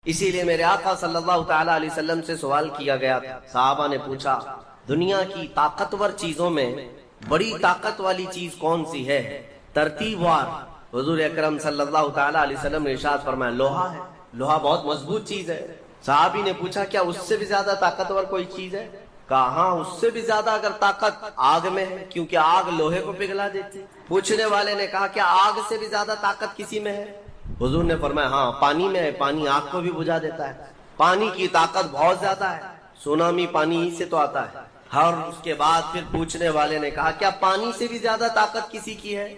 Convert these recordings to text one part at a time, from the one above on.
اسی لیے میرے آقا صلی اللہ تعالی علیہ وسلم سے سوال کیا گیا تھا، صحابہ نے پوچھا دنیا کی طاقتور چیزوں میں بڑی طاقت والی چیز کون سی ہے؟ ترتیب وار حضور اکرم صلی اللہ تعالی علیہ وسلم نے ارشاد فرمایا لوہا ہے، لوہا بہت مضبوط چیز ہے۔ صحابی نے پوچھا کیا اس سے بھی زیادہ طاقتور کوئی چیز ہے؟ کہا ہاں اس سے بھی زیادہ اگر طاقت آگ میں ہے، کیونکہ آگ لوہے کو پگھلا دیتی۔ پوچھنے والے نے کہا کیا آگ سے بھی زیادہ طاقت کسی میں ہے؟ حضور نے فرمایا ہاں پانی میں ہے، پانی آگ کو بھی بجھا دیتا ہے، پانی کی طاقت بہت زیادہ ہے، سونامی پانی ہی سے تو آتا ہے۔ اور اس کے بعد پھر پوچھنے والے نے کہا کیا پانی سے بھی زیادہ طاقت کسی کی ہے؟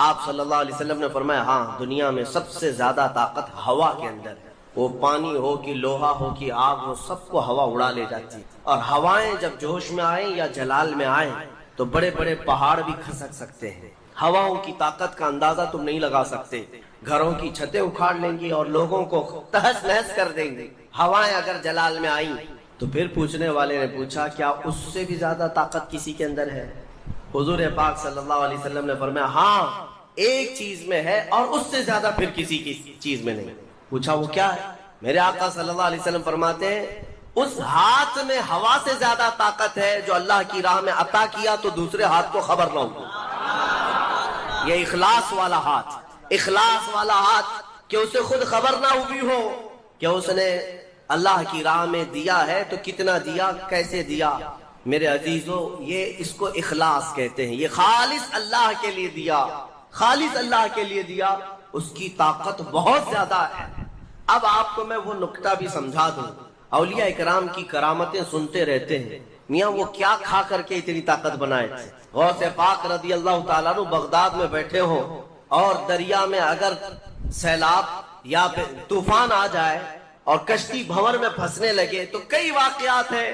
آپ صلی اللہ علیہ وسلم نے فرمایا ہاں دنیا میں سب سے زیادہ طاقت ہوا کے اندر ہے، وہ پانی ہو کہ لوہا ہو کہ آگ ہو، سب کو ہوا اڑا لے جاتی ہے۔ اور ہوائیں جب جوش میں آئیں یا جلال میں آئیں تو بڑے بڑے پہاڑ بھی کھسک سکتے ہیں۔ ہواؤں کی طاقت کا اندازہ تم نہیں لگا سکتے، گھروں کی چھتیں اکھاڑ لیں گی اور لوگوں کو تہس نہس کر دیں گے۔ ہوائیں اگر جلال میں آئیں تو پھر پوچھنے والے نے پوچھا کیا اس سے بھی زیادہ طاقت کسی کے اندر ہے؟ حضور پاک صلی اللہ علیہ وسلم نے فرمایا ہاں ایک چیز میں ہے اور اس سے زیادہ پھر کسی کی چیز میں نہیں۔ پوچھا وہ کیا ہے؟ میرے آقا صلی اللہ علیہ وسلم فرماتے ہیں اس ہاتھ میں ہوا سے زیادہ طاقت ہے جو اللہ کی راہ میں عطا کیا تو دوسرے ہاتھ کو خبر نہ ہو۔ یہ اخلاص والا ہاتھ، اخلاص والا ہاتھ کہ اسے خود خبر نہ ہوئی ہو کہ اس نے اللہ کی راہ میں دیا ہے تو کتنا دیا، کیسے دیا۔ میرے عزیزو یہ اس کو اخلاص کہتے ہیں، یہ خالص اللہ کے لیے دیا، خالص اللہ کے لیے دیا، اس کی طاقت بہت زیادہ ہے۔ اب آپ کو میں وہ نکتہ بھی سمجھا دوں، اولیاء اکرام کی کرامتیں سنتے رہتے ہیں، میاں وہ کیا کھا کر کے اتنی طاقت بنائے تھے۔ غوث پاک رضی اللہ تعالیٰ عنہ بغداد میں بیٹھے ہوں اور دریا میں اگر سیلاب یا طوفان آ جائے اور کشتی بھنور میں پھنسنے لگے تو کئی واقعات ہیں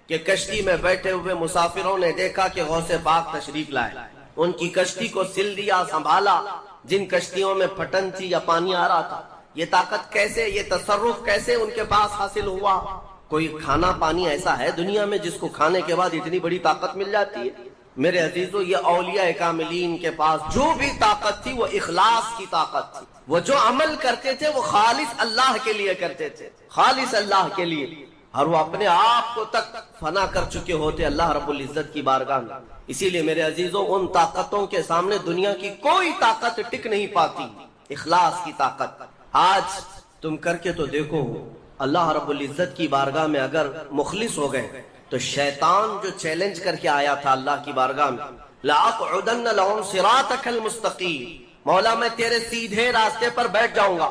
کہ کشتی میں بیٹھے ہوئے مسافروں نے دیکھا کہ غوث پاک تشریف لائے، ان کی کشتی کو سل دیا، سنبھالا۔ جن کشتیوں میں پھٹن تھی یا پانی آ رہا تھا، یہ طاقت کیسے، یہ تصرف کیسے ان کے پاس حاصل ہوا؟ کوئی کھانا پانی ایسا ہے دنیا میں جس کو کھانے کے بعد اتنی بڑی طاقت مل جاتی ہے؟ میرے عزیزو یہ اولیاء کاملین کے پاس جو بھی طاقت تھی وہ اخلاص کی طاقت تھی، وہ جو عمل کرتے تھے وہ خالص اللہ کے لیے کرتے تھے، خالص اللہ کے لیے، اور وہ اپنے آپ کو تک فنا کر چکے ہوتے اللہ رب العزت کی بارگاہ میں۔ اسی لیے میرے عزیزو ان طاقتوں کے سامنے دنیا کی کوئی طاقت ٹک نہیں پاتی، اخلاص کی طاقت۔ آج تم کر کے تو دیکھو، اللہ رب العزت کی بارگاہ میں اگر مخلص ہو گئے تو شیطان جو چیلنج کر کے آیا تھا اللہ کی بارگاہ میں، لَأَقْعُدَنَّ لَهُمْ صِرَاطَكَ الْمُسْتَقِيمَ، مولا میں تیرے سیدھے راستے پر بیٹھ جاؤں گا،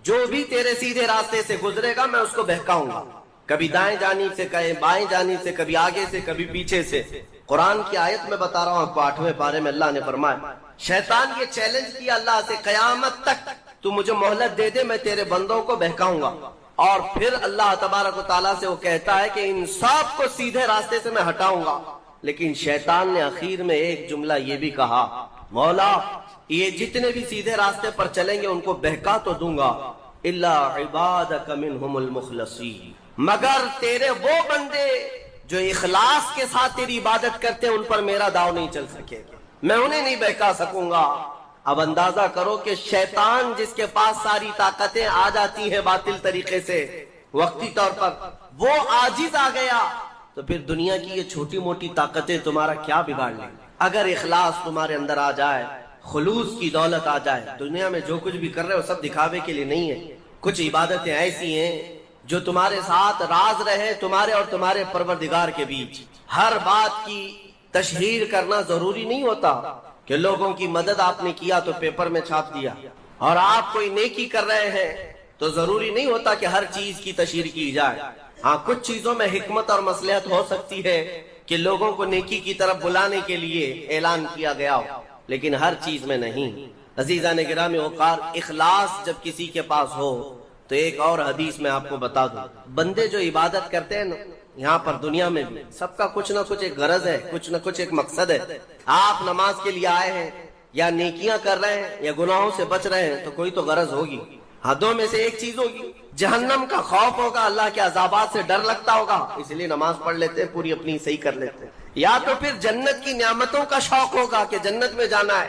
جو بھی تیرے سیدھے راستے سے گزرے گا میں اس کو بہکاؤں گا، کبھی دائیں جانب سے، کبھی بائیں جانب سے، کبھی آگے سے، کبھی پیچھے سے۔ قرآن کی آیت میں بتا رہا ہوں آپ کو، 8ویں پارے میں اللہ نے فرمایا شیطان یہ چیلنج کیا اللہ سے قیامت تک تو مجھے مہلت دے دے میں تیرے بندوں کو بہکاؤں گا۔ اور پھر اللہ تبارک و تعالیٰ سے وہ کہتا ہے کہ ان سب کو سیدھے راستے سے میں ہٹاؤں گا، لیکن شیطان نے اخیر میں ایک جملہ یہ بھی کہا مولا یہ جتنے بھی سیدھے راستے پر چلیں گے ان کو بہکا تو دوں گا، الا عبادک منہم المخلصین، مگر تیرے وہ بندے جو اخلاص کے ساتھ تیری عبادت کرتے ہیں ان پر میرا داؤ نہیں چل سکے گا، میں انہیں نہیں بہکا سکوں گا۔ اب اندازہ کرو کہ شیطان جس کے پاس ساری طاقتیں آ جاتی ہیں باطل طریقے سے وقتی طور پر، وہ عاجز آ گیا تو پھر دنیا کی یہ چھوٹی موٹی طاقتیں تمہارا کیا بگاڑ لیں؟ اگر اخلاص تمہارے اندر آ جائے، خلوص کی دولت آ جائے، دنیا میں جو کچھ بھی کر رہے ہو سب دکھاوے کے لیے نہیں ہے، کچھ عبادتیں ایسی ہیں جو تمہارے ساتھ راز رہے تمہارے اور تمہارے پروردگار کے بیچ۔ ہر بات کی تشہیر کرنا ضروری نہیں ہوتا کہ لوگوں کی مدد آپ نے کیا تو پیپر میں چھاپ دیا، اور آپ کوئی نیکی کر رہے ہیں تو ضروری نہیں ہوتا کہ ہر چیز کی تشہیر کی جائے۔ ہاں کچھ چیزوں میں حکمت اور مصلحت ہو سکتی ہے کہ لوگوں کو نیکی کی طرف بلانے کے لیے اعلان کیا گیا ہو، لیکن ہر چیز میں نہیں۔ عزیزان گرامی وقار، اخلاص جب کسی کے پاس ہو تو ایک اور حدیث میں آپ کو بتا دوں، بندے جو عبادت کرتے ہیں نا یہاں پر دنیا میں بھی سب کا کچھ نہ کچھ ایک غرض ہے، کچھ نہ کچھ ایک مقصد ہے۔ آپ نماز کے لیے آئے ہیں یا نیکیاں کر رہے ہیں یا گناہوں سے بچ رہے ہیں تو کوئی تو غرض ہوگی، حدوں میں سے ایک چیز ہوگی، جہنم کا خوف ہوگا، اللہ کے عذابات سے ڈر لگتا ہوگا اس لیے نماز پڑھ لیتے ہیں، پوری اپنی صحیح کر لیتے ہیں، یا تو پھر جنت کی نعمتوں کا شوق ہوگا کہ جنت میں جانا ہے،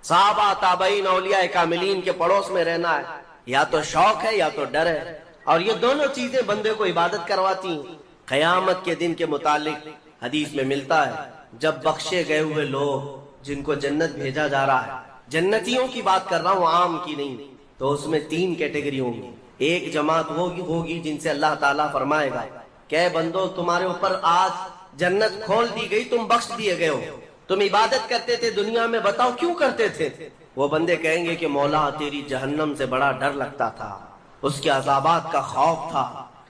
صحابہ تابعین اولیاء کاملین کے پڑوس میں رہنا ہے، یا تو شوق ہے یا تو ڈر ہے۔ اور یہ دونوں چیزیں بندے کو عبادت کرواتی ہیں۔ قیامت کے دن کے متعلق حدیث میں ملتا ہے جب بخشے گئے ہوئے لوگ جن کو جنت بھیجا جا رہا ہے، جنتیوں کی بات کر رہا ہوں عام کی نہیں، تو اس میں 3 کیٹیگری ہوں گی۔ ایک جماعت ہوگی جن سے اللہ تعالیٰ فرمائے گا کہ اے بندو تمہارے اوپر آج جنت کھول دی گئی، تم بخش دیے گئے ہو، تم عبادت کرتے تھے دنیا میں، بتاؤ کیوں کرتے تھے؟ وہ بندے کہیں گے کہ مولا تیری جہنم سے بڑا ڈر لگتا تھا، اس کے عذابات کا خوف تھا،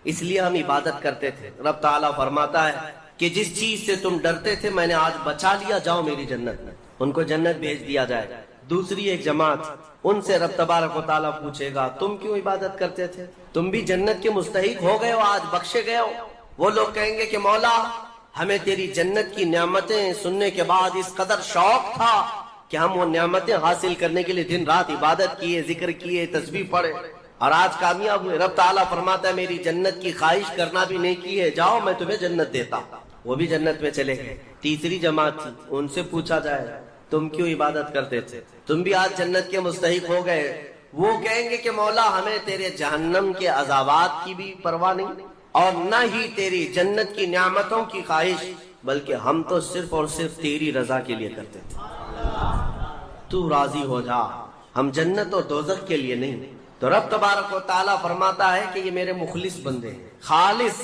اس لیے ہم عبادت کرتے تھے۔ رب تعالیٰ فرماتا ہے کہ جس چیز سے تم ڈرتے تھے میں نے آج بچا لیا، جاؤ میری جنت میں، ان کو جنت بھیج دیا جائے۔ دوسری ایک جماعت، ان سے رب تبارک و تعالیٰ پوچھے گا تم کیوں عبادت کرتے تھے؟ تم بھی جنت کے مستحق ہو گئے ہو، آج بخشے گئے ہو۔ وہ لوگ کہیں گے کہ مولا ہمیں تیری جنت کی نعمتیں سننے کے بعد اس قدر شوق تھا کہ ہم وہ نعمتیں حاصل کرنے کے لیے دن رات عبادت کیے، ذکر کیے، تسبیح پڑھے، اور آج کامیاب ہوئے۔ رب تعالیٰ فرماتا ہے میری جنت کی خواہش کرنا بھی نیکی ہے، جاؤ میں تمہیں جنت دیتا ہوں۔ وہ بھی جنت میں چلے گئے۔ تیسری جماعت تھی، ان سے پوچھا جائے تم کیوں عبادت کرتے تھے؟ تم بھی آج جنت کے مستحق ہو گئے۔ وہ کہیں گے کہ مولا ہمیں تیرے جہنم کے عذابات کی بھی پرواہ نہیں، اور نہ ہی تیری جنت کی نعمتوں کی خواہش، بلکہ ہم تو صرف اور صرف تیری رضا کے لیے کرتے تھے، تو راضی ہو جا، ہم جنت اور دوزخ کے لیے نہیں۔ تو رب تبارک و تعالیٰ فرماتا ہے کہ یہ میرے مخلص بندے ہیں، خالص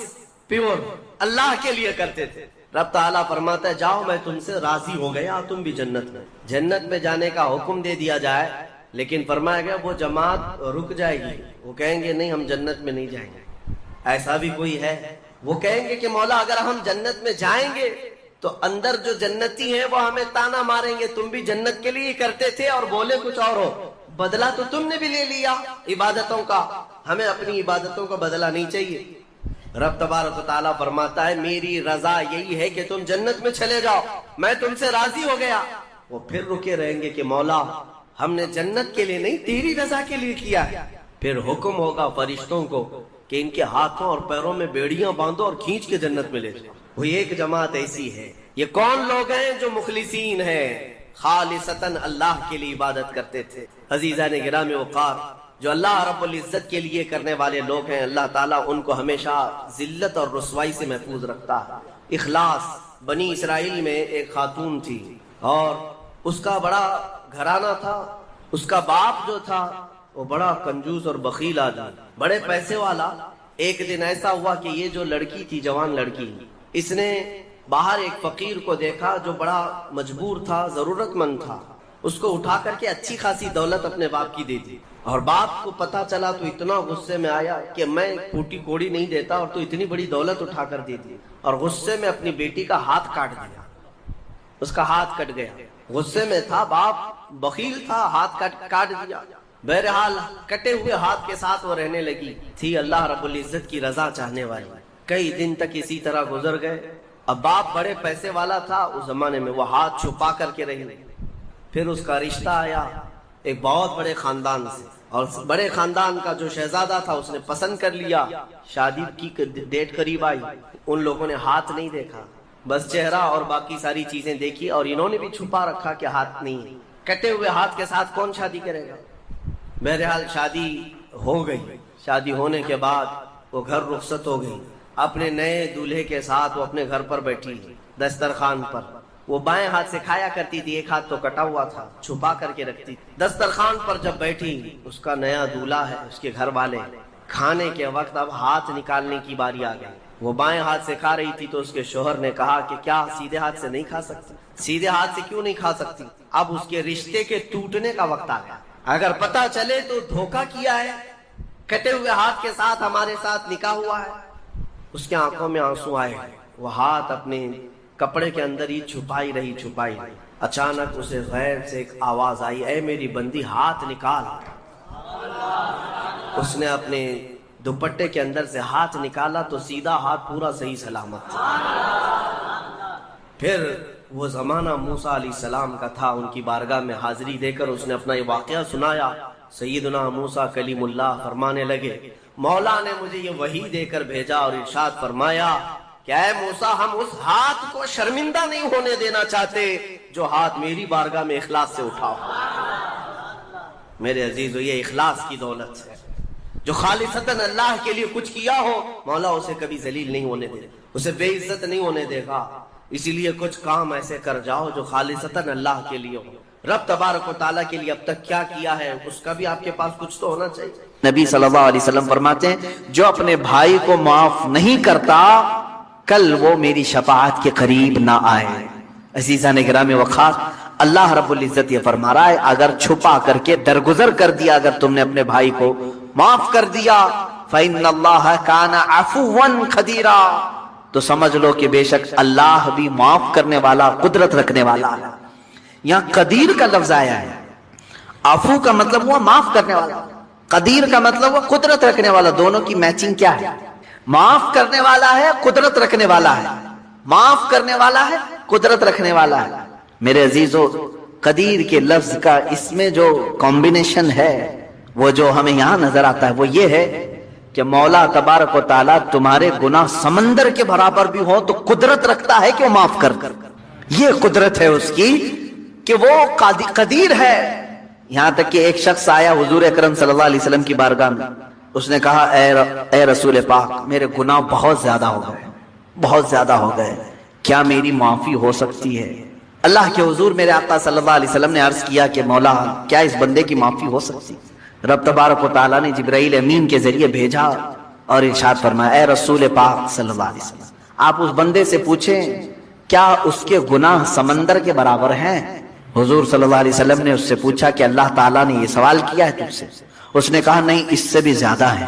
پیور اللہ کے لیے کرتے تھے۔ رب تعالیٰ فرماتا ہے جاؤ میں تم سے راضی ہو گیا، تم بھی جنت میں۔ جنت میں جانے کا حکم دے دیا جائے، لیکن فرمایا گیا وہ جماعت رک جائے گی، وہ کہیں گے نہیں ہم جنت میں نہیں جائیں گے۔ ایسا بھی کوئی ہے، وہ کہیں گے کہ مولا اگر ہم جنت میں جائیں گے تو اندر جو جنتی ہیں وہ ہمیں تانا ماریں گے، تم بھی جنت کے لیے کرتے تھے اور بولے کچھ اور ہو، بدلہ تو تم نے بھی لے لیا عبادتوں کا، ہمیں اپنی عبادتوں کا بدلہ نہیں چاہیے۔ رب تبارک و تعالیٰ فرماتا ہے میری رضا یہی ہے کہ تم جنت میں چلے جاؤ، میں تم سے راضی ہو گیا۔ وہ پھر رکے رہیں گے کہ مولا ہم نے جنت کے لیے نہیں تیری رضا کے لیے کیا ہے۔ پھر حکم ہوگا فرشتوں کو کہ ان کے ہاتھوں اور پیروں میں بیڑیاں باندھو اور کھینچ کے جنت میں لے جاؤ۔ وہ ایک جماعت ایسی ہے۔ یہ کون لوگ ہیں جو مخلصین ہیں، خالصتاً اللہ کے لیے عبادت کرتے تھے۔ عزیزان گرامی وقار، جو اللہ رب العزت کے لیے کرنے والے لوگ ہیں، اللہ تعالیٰ ان کو ہمیشہ ذلت اور رسوائی سے محفوظ رکھتا ہے۔ اخلاص، بنی اسرائیل میں ایک خاتون تھی اور اس کا بڑا گھرانہ تھا، اس کا باپ جو تھا وہ بڑا کنجوس اور بخیل آدمی، بڑے پیسے والا۔ ایک دن ایسا ہوا کہ یہ جو لڑکی تھی، جوان لڑکی، اس نے باہر ایک فقیر کو دیکھا جو بڑا مجبور تھا، ضرورت مند تھا، اس کو اٹھا کر کے اچھی خاصی دولت اپنے باپ کی دی تھی، اور باپ کو پتا چلا تو اتنا غصے میں آیا کہ میں پھوٹی کوڑی نہیں دیتا اور تو اتنی بڑی دولت اٹھا کر دی تھی، اور غصے میں اپنی بیٹی کا ہاتھ کاٹ دیا، اس کا ہاتھ کٹ گیا۔ غصے میں تھا باپ، بخیل تھا، ہاتھ کاٹ دیا۔ بہرحال کٹے ہوئے ہاتھ کے ساتھ وہ رہنے لگی تھی، اللہ رب العزت کی رضا چاہنے والی۔ کئی دن تک اسی طرح گزر گئے۔ اب باپ بڑے پیسے والا تھا اس زمانے میں، وہ ہاتھ چھپا کر کے رہی۔ پھر اس کا رشتہ آیا ایک بہت بڑے خاندان سے، اور بڑے خاندان کا جو شہزادہ تھا اس نے پسند کر لیا۔ شادی کی ڈیٹ قریب آئی، ان لوگوں نے ہاتھ نہیں دیکھا، بس چہرہ اور باقی ساری چیزیں دیکھی، اور انہوں نے بھی چھپا رکھا کہ ہاتھ نہیں۔ کٹے ہوئے ہاتھ کے ساتھ کون شادی کرے گا؟ بہرحال شادی ہو گئی۔ شادی ہونے کے بعد وہ گھر رخصت ہو گئی، اپنے نئے دولہے کے ساتھ وہ اپنے گھر پر بیٹھی دسترخوان پر۔ وہ بائیں ہاتھ سے کھایا کرتی تھی، ایک ہاتھ تو کٹا ہوا تھا، چھپا کر کے رکھتی تھی۔ دسترخوان پر جب بیٹھی، اس کا نیا دولہا ہے، اس کے گھر والے، کھانے کے وقت اب ہاتھ نکالنے کی باری آ گئی۔ وہ بائیں ہاتھ سے کھا رہی تھی تو اس کے شوہر نے کہا کہ کیا سیدھے ہاتھ سے نہیں کھا سکتی؟ سیدھے ہاتھ سے کیوں نہیں کھا سکتی؟ اب اس کے رشتے کے ٹوٹنے کا وقت آ گیا، اگر پتا چلے تو دھوکہ کیا ہے، کٹے ہوئے ہاتھ کے ساتھ ہمارے ساتھ نکاح ہوا ہے۔ اس کے آنکھوں میں آنسو آئے، وہ ہاتھ اپنے کپڑے کے اندر ہی چھپائی رہی۔ اچانک اسے غیر سے ایک آواز آئی، اے میری بندی ہاتھ نکال۔ اس نے اپنے دوپٹے کے اندر سے ہاتھ نکالا تو سیدھا ہاتھ پورا صحیح سلامت تھا۔ پھر وہ زمانہ موسیٰ علیہ السلام کا تھا، ان کی بارگاہ میں حاضری دے کر اس نے اپنا یہ واقعہ سنایا۔ سیدنا موسیٰ کلیم اللہ فرمانے لگے، مولا نے مجھے یہ وحی دے کر بھیجا اور ارشاد فرمایا کہ اے موسیٰ ہم اس ہاتھ کو شرمندہ نہیں ہونے دینا چاہتے جو ہاتھ میری بارگاہ میں اخلاص سے اٹھاؤ۔ میرے عزیزو، یہ اخلاص کی دولت ہے۔ جو خالصتاً اللہ کے لیے کچھ کیا ہو مولا اسے کبھی ذلیل نہیں ہونے دے، اسے بے عزت نہیں ہونے دے گا۔ اسی لیے کچھ کام ایسے کر جاؤ جو خالصتاً اللہ کے لیے ہو۔ رب تبارک و تعالیٰ کے لیے اب تک کیا کیا ہے اس کا بھی آپ کے پاس کچھ تو ہونا چاہیے۔ نبی صلی اللہ علیہ وسلم فرماتے ہیں جو اپنے بھائی کو معاف نہیں کرتا کل وہ میری شفاعت کے قریب نہ آئے۔ عزیزان گرامی وقار، اللہ رب العزت یہ فرما رہا ہے اگر چھپا کر کے درگزر کر دیا، اگر تم نے اپنے بھائی کو معاف کر دیا فَإِنَّ اللَّهَ كَانَ عَفُوًّا قَدِيرًا، تو سمجھ لو کہ بے شک اللہ بھی معاف کرنے والا، قدرت رکھنے والا ہے۔ یہاں قدیر کا لفظ آیا ہے، عفو کا مطلب ہوا معاف کرنے والا، قدیر کا مطلب ہوا قدرت رکھنے والا۔ دونوں کی میچنگ کیا ہے؟ معاف کرنے والا ہے، قدرت رکھنے والا ہے، معاف کرنے والا ہے، قدرت رکھنے والا ہے۔ میرے عزیزو، قدیر کے لفظ کا اس میں جو کمبینیشن ہے وہ جو ہمیں یہاں نظر آتا ہے وہ یہ ہے کہ مولا تبارک و تعالیٰ تمہارے گناہ سمندر کے برابر بھی ہو تو قدرت رکھتا ہے کہ وہ معاف کر۔ یہ قدرت ہے اس کی کہ وہ قدیر ہے۔ یہاں تک کہ ایک شخص آیا حضور اکرم صلی اللہ علیہ وسلم کی بارگاہ میں، اس نے کہا اے رسول پاک میرے گناہ بہت زیادہ ہو گئے، بہت زیادہ ہو گئے، کیا میری معافی ہو سکتی ہے؟ اللہ کے حضور میرے آقا صلی اللہ علیہ وسلم نے عرض کیا کہ مولا کیا اس بندے کی معافی ہو سکتی؟ رب تبارک و تعالیٰ نے جبرائیل امین کے ذریعے بھیجا اور ارشاد فرمایا اے رسول پاک صلی اللہ علیہ وسلم آپ اس بندے سے پوچھیں کیا اس کے گناہ سمندر کے برابر ہیں؟ حضور صلی اللہ علیہ وسلم نے اس سے پوچھا کہ اللہ تعالیٰ نے یہ سوال کیا ہے تجھ سے؟ اس نے کہا نہیں، اس سے بھی زیادہ ہے،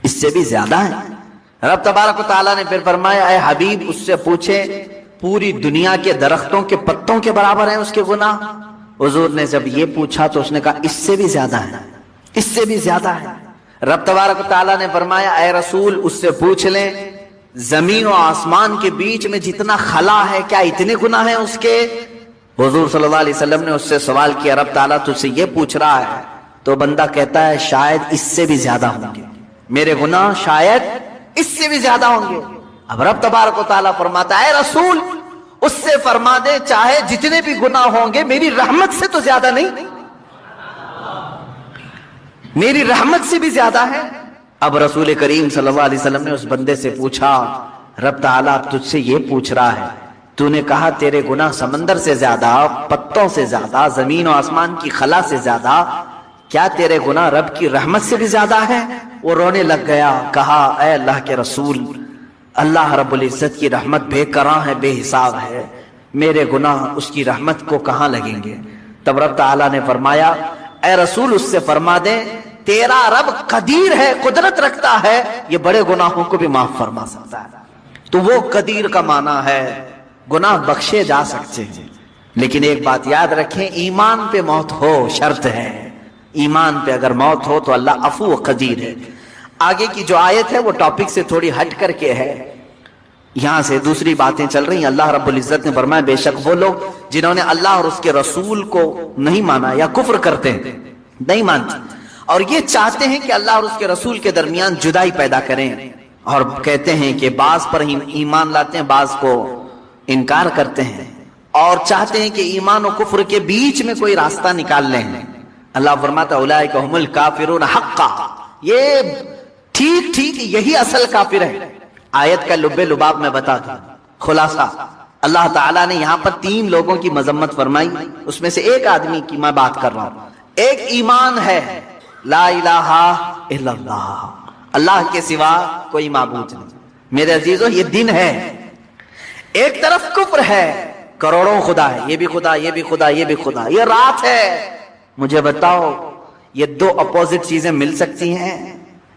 اس سے بھی زیادہ ہے۔ رب تبارک و تعالیٰ نے پھر فرمایا اے حبیب اس سے پوچھیں پوری دنیا کے درختوں کے پتوں کے برابر ہیں اس کے گناہ؟ حضور نے جب یہ پوچھا تو اس نے کہا اس سے بھی زیادہ ہے، اس سے بھی زیادہ ہے۔ رب تبارک و تعالیٰ نے فرمایا اے رسول اس سے پوچھ لیں زمین و آسمان کے بیچ میں جتنا خلا ہے کیا اتنے گناہ ہیں اس کے؟ حضور صلی اللہ علیہ وسلم نے اس سے سوال کیا رب تعالیٰ تجھ سے یہ پوچھ رہا ہے، تو بندہ کہتا ہے شاید اس سے بھی زیادہ ہوں گے، میرے گناہ شاید اس سے بھی زیادہ ہوں گے۔ اب رب تبارک و تعالیٰ فرماتا ہے اے رسول اس سے فرما دے چاہے جتنے بھی گناہ ہوں گے میری رحمت سے تو زیادہ نہیں، میری رحمت سے بھی زیادہ ہے۔ اب رسول کریم صلی اللہ علیہ وسلم نے اس بندے سے پوچھا رب تعالیٰ اب تجھ سے یہ پوچھ رہا ہے، تو نے کہا تیرے گناہ سمندر سے زیادہ، پتوں سے زیادہ، زمین و آسمان کی خلا سے زیادہ، کیا تیرے گناہ رب کی رحمت سے بھی زیادہ ہے؟ وہ رونے لگ گیا، کہا اے اللہ کے رسول اللہ رب العزت کی رحمت بے کراں ہے، بے حساب ہے، میرے گناہ اس کی رحمت کو کہاں لگیں گے؟ تب رب تعالیٰ نے فرمایا اے رسول اس سے فرما دے تیرا رب قدیر ہے، قدرت رکھتا ہے، یہ بڑے گناہوں کو بھی معاف فرما سکتا ہے۔ تو وہ قدیر کا معنی ہے گناہ بخشے جا سکتے ہیں، لیکن ایک بات یاد رکھیں ایمان پہ موت ہو شرط ہے، ایمان پہ اگر موت ہو تو اللہ عفو و قدیر ہے۔ آگے کی جو آیت ہے وہ ٹاپک سے تھوڑی ہٹ کر کے ہے، یہاں سے دوسری باتیں چل رہی ہیں۔ اللہ رب العزت نے فرمایا بے شک وہ لوگ جنہوں نے اللہ اور اس کے رسول کو نہیں مانا یا کفر کرتے ہیں، نہیں مانتے اور یہ چاہتے ہیں کہ اللہ اور اس کے رسول کے درمیان جدائی پیدا کریں، اور کہتے ہیں کہ بعض پر ایمان لاتے ہیں بعض کو انکار کرتے ہیں، اور چاہتے ہیں کہ ایمان و کفر کے بیچ میں کوئی راستہ نکال لیں۔ اللہ فرماتا اولئک هم الکافرون حقا، یہ ٹھیک ٹھیک یہی اصل کافر ہے۔ آیت کا لب لباب میں بتا دوں، خلاصہ اللہ تعالیٰ نے یہاں پر 3 لوگوں کی مذمت فرمائی، اس میں سے ایک آدمی کی میں بات کر رہا ہوں۔ ایک ایمان ہے لا الہ الا اللہ، اللہ کے سوا کوئی معبود نہیں، میرے عزیزو یہ دن ہے۔ ایک طرف کفر ہے، کروڑوں خدا ہے، یہ بھی خدا یہ بھی خدا یہ بھی خدا، یہ رات ہے۔ مجھے بتاؤ یہ 2 اپوزٹ چیزیں مل سکتی ہیں؟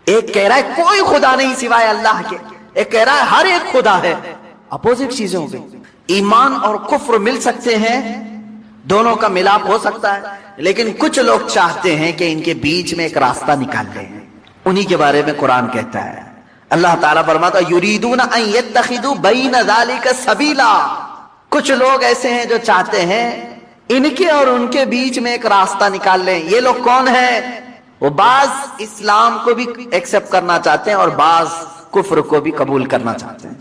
ایک کہہ رہا ہے کوئی خدا نہیں سوائے اللہ کے، ایک کہہ رہا ہے ہر ایک خدا ہے، اپوزٹ چیزیں ہو گئی۔ ایمان اور کفر مل سکتے ہیں، دونوں کا ملاپ ہو سکتا ہے، لیکن کچھ لوگ چاہتے ہیں کہ ان کے بیچ میں ایک راستہ نکال لیں، انہی کے بارے میں قرآن کہتا ہے۔ اللہ تعالیٰ فرماتا یریدون ان یتخذوا بین ذلک سبیلا، کچھ لوگ ایسے ہیں جو چاہتے ہیں ان کے اور ان کے بیچ میں ایک راستہ نکال لیں۔ یہ لوگ کون ہیں؟ وہ بعض اسلام کو بھی ایکسپٹ کرنا چاہتے ہیں اور بعض کفر کو بھی قبول کرنا چاہتے ہیں،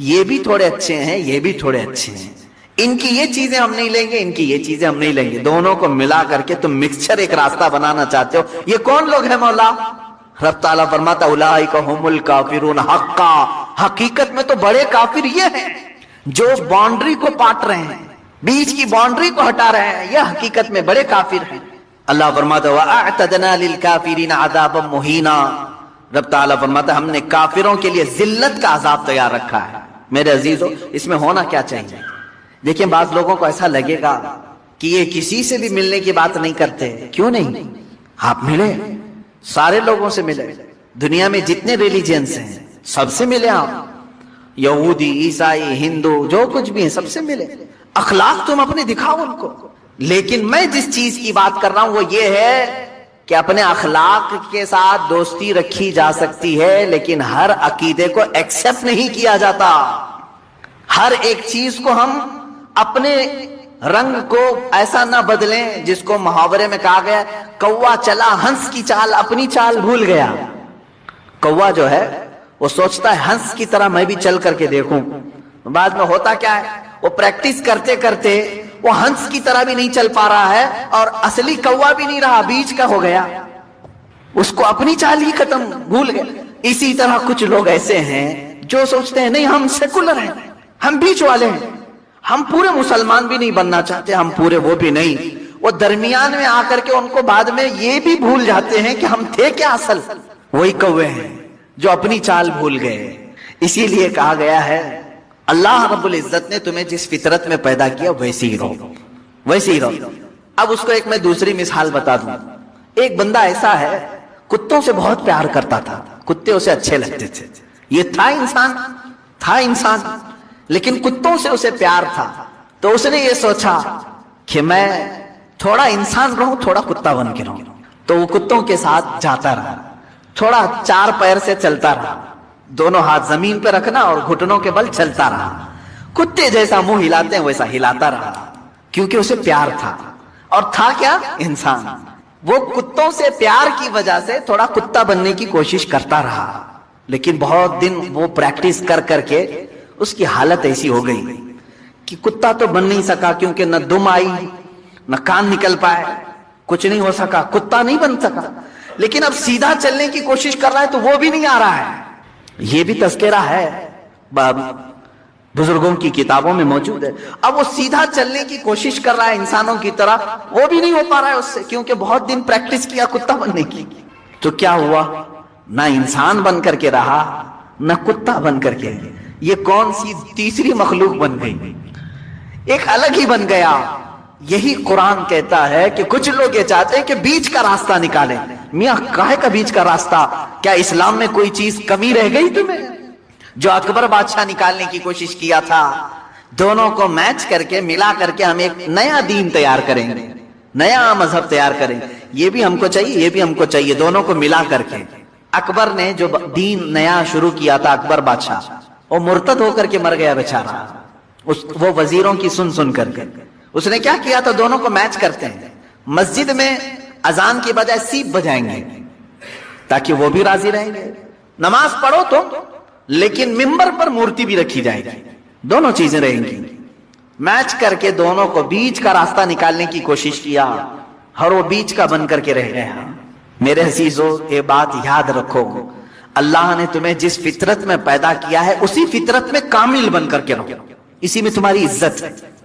یہ بھی تھوڑے اچھے ہیں یہ بھی تھوڑے اچھے ہیں، ان کی یہ چیزیں ہم نہیں لیں گے ان کی یہ چیزیں ہم نہیں لیں گے، دونوں کو ملا کر کے تم مکسچر ایک راستہ بنانا چاہتے ہو۔ یہ کون لوگ ہیں مولا؟ رب تعالیٰ فرماتا اولئک هم الکافرون حقا، حقیقت میں تو بڑے کافر یہ ہیں جو باؤنڈری کو پاٹ رہے ہیں، بیچ کی باؤنڈری کو ہٹا رہے ہیں، یہ حقیقت میں بڑے کافر ہیں۔ اللہ فرماتا وَأَعْتَدْنَا لِلْكَافِرِينَ عَذَابًا مُهِينًا، رب تعالیٰ فرماتا ہم نے کافروں کے لیے ذلت کا عذاب تیار رکھا ہے۔ میرے عزیزو، اس میں ہونا کیا چاہیے؟ دیکھیں بعض لوگوں کو ایسا لگے گا کہ یہ کسی سے بھی ملنے کی بات نہیں کرتے، کیوں نہیں؟ آپ ملے، سارے لوگوں سے ملے، دنیا میں جتنے ریلیجنس ہیں سب سے ملے، آپ یہودی، عیسائی، ہندو، جو کچھ بھی ہیں سب سے ملے، اخلاق تم اپنے دکھاؤ ان کو۔ لیکن میں جس چیز کی بات کر رہا ہوں وہ یہ ہے کہ اپنے اخلاق کے ساتھ دوستی رکھی جا سکتی ہے، لیکن ہر عقیدے کو ایکسپٹ نہیں کیا جاتا۔ ہر ایک چیز کو ہم اپنے رنگ کو ایسا نہ بدلیں جس کو محاورے میں کہا گیا کوا چلا ہنس کی چال اپنی چال بھول گیا۔ کوا جو ہے وہ سوچتا ہے ہنس کی طرح میں بھی چل کر کے دیکھوں، بعد میں ہوتا کیا ہے وہ پریکٹس کرتے کرتے وہ ہنس کی طرح بھی نہیں چل پا رہا ہے اور اصلی کوا بھی نہیں رہا، بیچ کا ہو گیا، اس کو اپنی چال ہی ختم بھول گئے۔ اسی طرح کچھ لوگ ایسے ہیں جو سوچتے ہیں نہیں ہم سیکولر ہیں، ہم بیچ والے ہیں، ہم پورے مسلمان بھی نہیں بننا چاہتے، ہم پورے وہ بھی نہیں، وہ درمیان میں آ کر کے ان کو بعد میں یہ بھی بھول جاتے ہیں کہ ہم تھے کیا اصل، وہی کوے ہیں جو اپنی چال بھول گئے۔ اسی لیے کہا گیا ہے اللہ رب العزت نے تمہیں جس فطرت میں پیدا کیا ویسے ہی رہو، ویسے ہی رہو۔ اب اس کو ایک میں دوسری مثال بتا دوں۔ ایک بندہ ایسا ہے کتوں سے بہت پیار کرتا تھا، کتے اسے اچھے لگتے تھے، یہ تھا انسان لیکن کتوں سے اسے پیار تھا، تو اس نے یہ سوچا کہ میں تھوڑا انسان رہوں تھوڑا کتا بن کے رہوں، تو وہ کتوں کے ساتھ جاتا رہا، تھوڑا چار پیر سے چلتا رہا، دونوں ہاتھ زمین پہ رکھنا اور گھٹنوں کے بل چلتا رہا، کتے جیسا منہ ہلاتے ہیں ویسا ہلاتا رہا، کیونکہ اسے پیار تھا، اور تھا کیا؟ انسان۔ وہ کتوں سے پیار کی وجہ سے تھوڑا کتا بننے کی کوشش کرتا رہا، لیکن بہت دن وہ پریکٹس کر کر کے اس کی حالت ایسی ہو گئی کہ کتا تو بن نہیں سکا، کیونکہ نہ دم آئی نہ کان نکل پائے، کچھ نہیں ہو سکا، کتا نہیں بن سکا۔ لیکن اب سیدھا چلنے کی کوشش کر رہا ہے تو وہ بھی نہیں آ رہا ہے۔ یہ بھی تذکرہ ہے بزرگوں کی کتابوں میں موجود ہے۔ اب وہ سیدھا چلنے کی کوشش کر رہا ہے انسانوں کی طرح، وہ بھی نہیں ہو پا رہا ہے اس سے، کیونکہ بہت دن پریکٹس کیا کتا بننے کی۔ تو کیا ہوا؟ نہ انسان بن کر کے رہا نہ کتا بن کر کے، یہ کون سی تیسری مخلوق بن گئی، ایک الگ ہی بن گیا۔ یہی قرآن کہتا ہے کہ کچھ لوگ یہ چاہتے ہیں کہ بیچ کا راستہ نکالیں۔ میاں کاہے کا بیچ کا راستہ؟ کیا اسلام میں کوئی چیز کمی رہ گئی تمہیں؟ جو اکبر بادشاہ نکالنے کی کوشش کیا تھا، دونوں کو میچ کر کے ملا کر کے ہم ایک نیا دین تیار کریں گے، نیا مذہب تیار کریں، یہ بھی ہم کو چاہیے یہ بھی ہم کو چاہیے، دونوں کو ملا کر کے۔ اکبر نے جو دین نیا شروع کیا تھا، اکبر بادشاہ، وہ مرتد ہو کر کے مر گیا بیچارہ، وہ وزیروں کی سن کر کے۔ اس نے کیا کیا تھا؟ دونوں کو میچ کرتے ہیں، مسجد میں اذان کی بجائے سیپ بجائیں گے تاکہ وہ بھی راضی رہیں گے، نماز پڑھو تو لیکن ممبر پر مورتی بھی رکھی جائے گی، دونوں چیزیں رہیں گی۔ میچ کر کے دونوں کو بیچ کا راستہ نکالنے کی کوشش کیا اور وہ بیچ کا بن کر کے رہ گیا۔ میرے عزیزو، یہ بات یاد رکھو، اللہ نے تمہیں جس فطرت میں پیدا کیا ہے اسی فطرت میں کامل بن کر کے رہو، اسی میں تمہاری عزت ہے۔